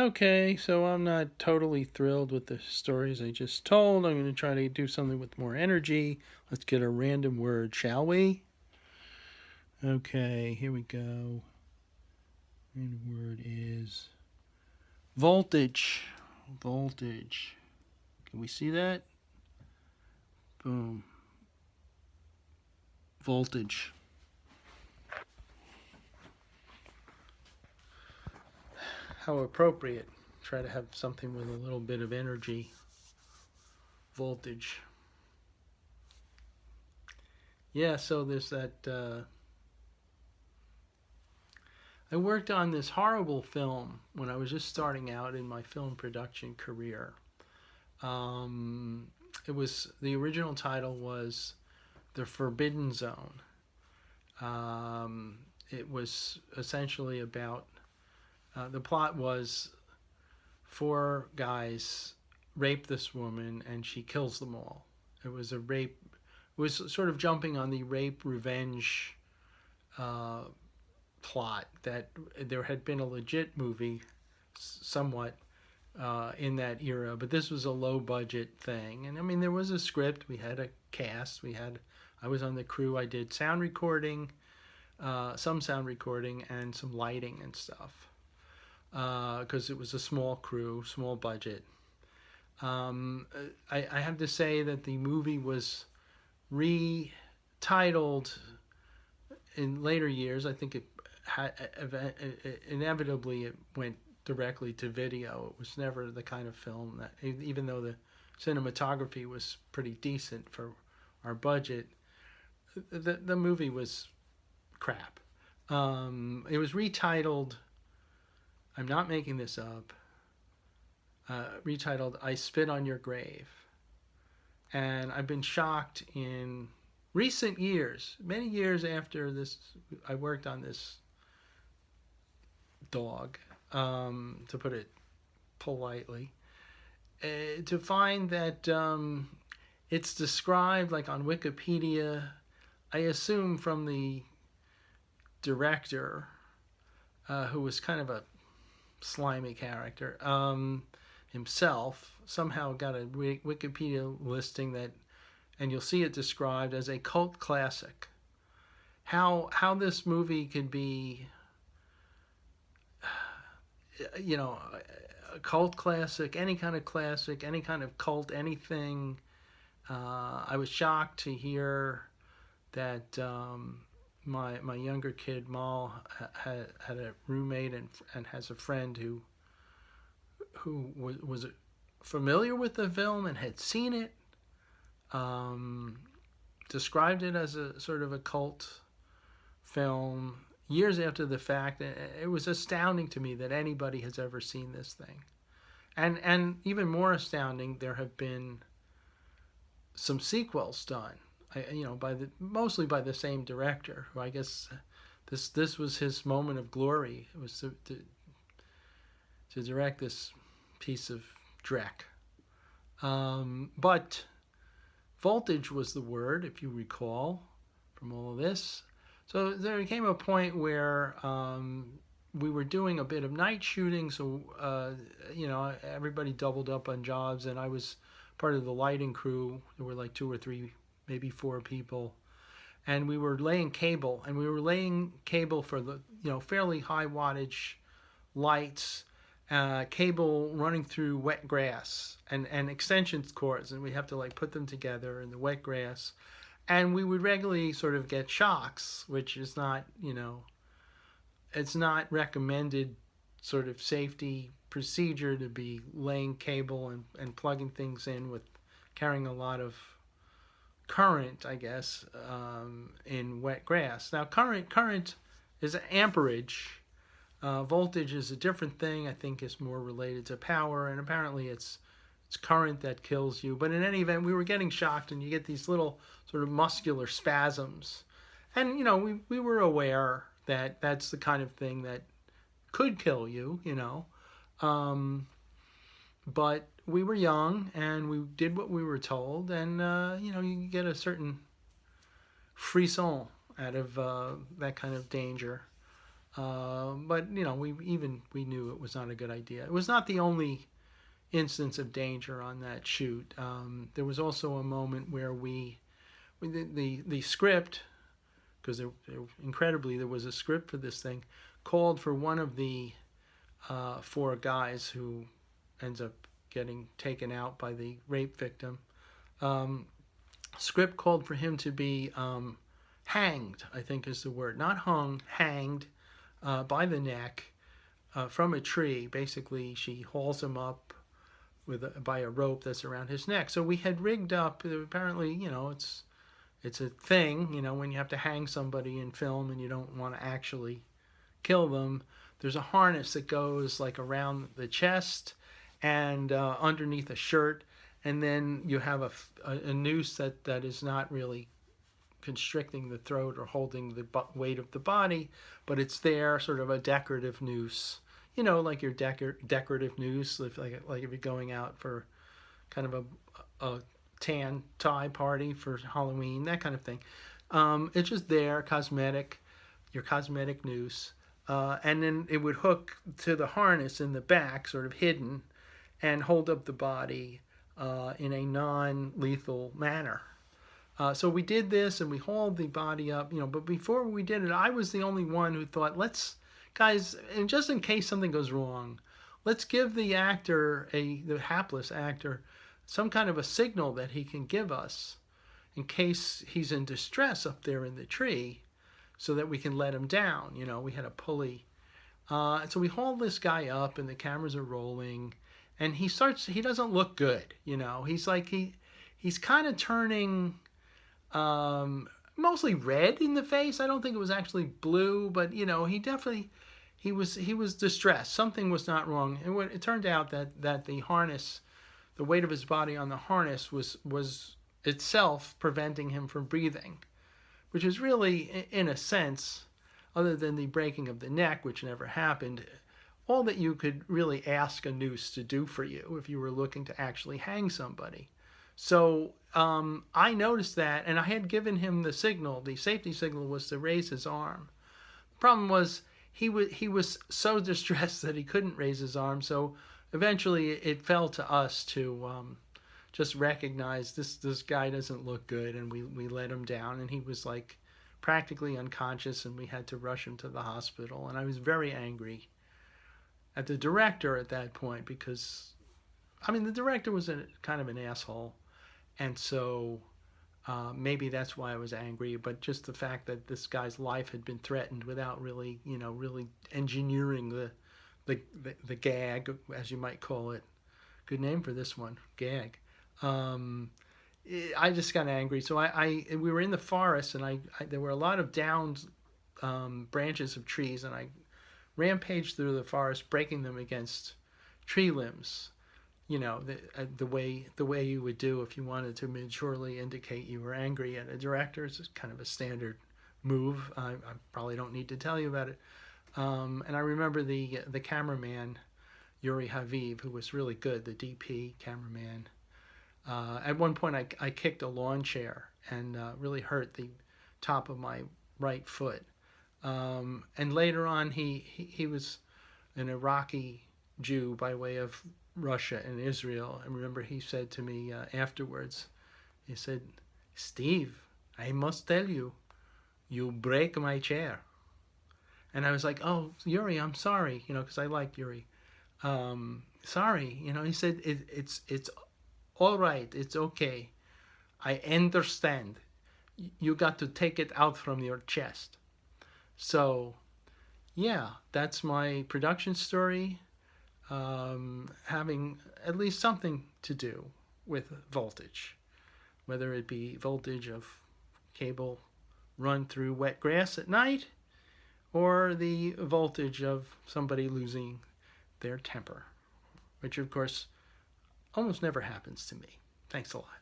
Okay, so I'm not totally thrilled with the stories I just told. I'm going to try to do something with more energy. Let's get a random word, shall we? Okay, here we go. Random word is voltage. Voltage. Can we see that? Boom. Voltage. How appropriate. Try to have something with a little bit of energy. Voltage. Yeah, so there's that. I worked on this horrible film when I was just starting out in my film production career. Um, it was the original title was The Forbidden Zone. It was essentially about the plot was four guys rape this woman and she kills them all. It was a rape. It was sort of jumping on the rape revenge uh, plot that there had been a legit movie somewhat in that era, but this was a low budget thing. And I mean, there was a script, we had a cast, I was on the crew, I did sound recording, some sound recording, and some lighting and stuff. Because it was a small crew, small budget. I have to say that the movie was retitled in later years. I think inevitably it went directly to video. It was never the kind of film that, even though the cinematography was pretty decent for our budget, the movie was crap. It was retitled, I'm not making this up, retitled I Spit on Your Grave. And I've been shocked in recent years, many years after this, I worked on this dog, to put it politely, to find that it's described like on Wikipedia, I assume from the director, who was kind of a slimy character, himself, somehow got a Wikipedia listing that, and you'll see it described as a cult classic. How this movie could be, a cult classic, any kind of cult, anything. I was shocked to hear that my younger kid Mal had a roommate and has a friend who was familiar with the film and had seen it. Described it as a sort of a cult film years after the fact. It was astounding to me that anybody has ever seen this thing. And even more astounding, there have been some sequels done, mostly by the same director, who I guess this was his moment of glory. It was to direct this piece of dreck. But voltage was the word, if you recall, from all of this. So there came a point where we were doing a bit of night shooting, so everybody doubled up on jobs, and I was part of the lighting crew. There were like 2 or 3, maybe 4 people, and we were laying cable, for the fairly high wattage lights, cable running through wet grass and extension cords, and we have to like put them together in the wet grass. And we would regularly sort of get shocks, which is not, it's not recommended sort of safety procedure to be laying cable and plugging things in with carrying a lot of current, I guess, in wet grass. Now, current is amperage. Voltage is a different thing. I think it's more related to power, and apparently it's current that kills you. But in any event, we were getting shocked, and you get these little sort of muscular spasms. And, we were aware that that's the kind of thing that could kill you, But we were young, and we did what we were told, and, you get a certain frisson out of that kind of danger. But we knew it was not a good idea. It was not the only instance of danger on that shoot. There was also a moment where the script, because incredibly there was a script for this thing, called for one of the four guys who ends up getting taken out by the rape victim. Script called for him to be hanged, I think is the word, not hung, hanged by the neck from a tree. Basically, she hauls him up by a rope that's around his neck. So we had rigged up. Apparently, it's a thing. When you have to hang somebody in film and you don't want to actually kill them, there's a harness that goes like around the chest and underneath a shirt, and then you have a noose that is not really constricting the throat or holding the weight of the body, but it's there, sort of a decorative noose. Like your decorative noose, like if you're going out for kind of a tan tie party for Halloween, that kind of thing. It's just there, your cosmetic noose. And then it would hook to the harness in the back, sort of hidden, and hold up the body in a non-lethal manner. So we did this and we hauled the body up, but before we did it, I was the only one who thought, guys, and just in case something goes wrong, let's give the actor, the hapless actor, some kind of a signal that he can give us in case he's in distress up there in the tree, so that we can let him down. We had a pulley. So we haul this guy up and the cameras are rolling, and he doesn't look good. He's kind of turning mostly red in the face. I don't think it was actually blue, but he was distressed. Something was not wrong. It turned out that the harness, the weight of his body on the harness was itself preventing him from breathing, which is really, in a sense, other than the breaking of the neck, which never happened, all that you could really ask a noose to do for you if you were looking to actually hang somebody. So I noticed that, and I had given him the signal. The safety signal was to raise his arm. The problem was he was so distressed that he couldn't raise his arm. So eventually it fell to us to just recognize this guy doesn't look good, and we let him down, and he was like practically unconscious, and we had to rush him to the hospital. And I was very angry at the director at that point, because the director was kind of an asshole, and so maybe that's why I was angry. But just the fact that this guy's life had been threatened without really engineering the gag, as you might call it. Good name for this one, gag. I just got angry. So we were in the forest, and there were a lot of downed branches of trees, and I rampaged through the forest, breaking them against tree limbs. The way you would do if you wanted to maturely indicate you were angry at a director. It's kind of a standard move. I probably don't need to tell you about it. And I remember the cameraman, Yuri Haviv, who was really good, the DP cameraman. At one point, I kicked a lawn chair and really hurt the top of my right foot. And later on, he was an Iraqi Jew by way of Russia and Israel. I remember he said to me afterwards, he said, "Steve, I must tell you, you break my chair." And I was like, "Oh, Yuri, I'm sorry," because I liked Yuri. Sorry, he said, it's all right, it's okay. I understand. You got to take it out from your chest. So, yeah, that's my production story. Having at least something to do with voltage, whether it be voltage of cable run through wet grass at night, or the voltage of somebody losing their temper, which of course almost never happens to me. Thanks a lot.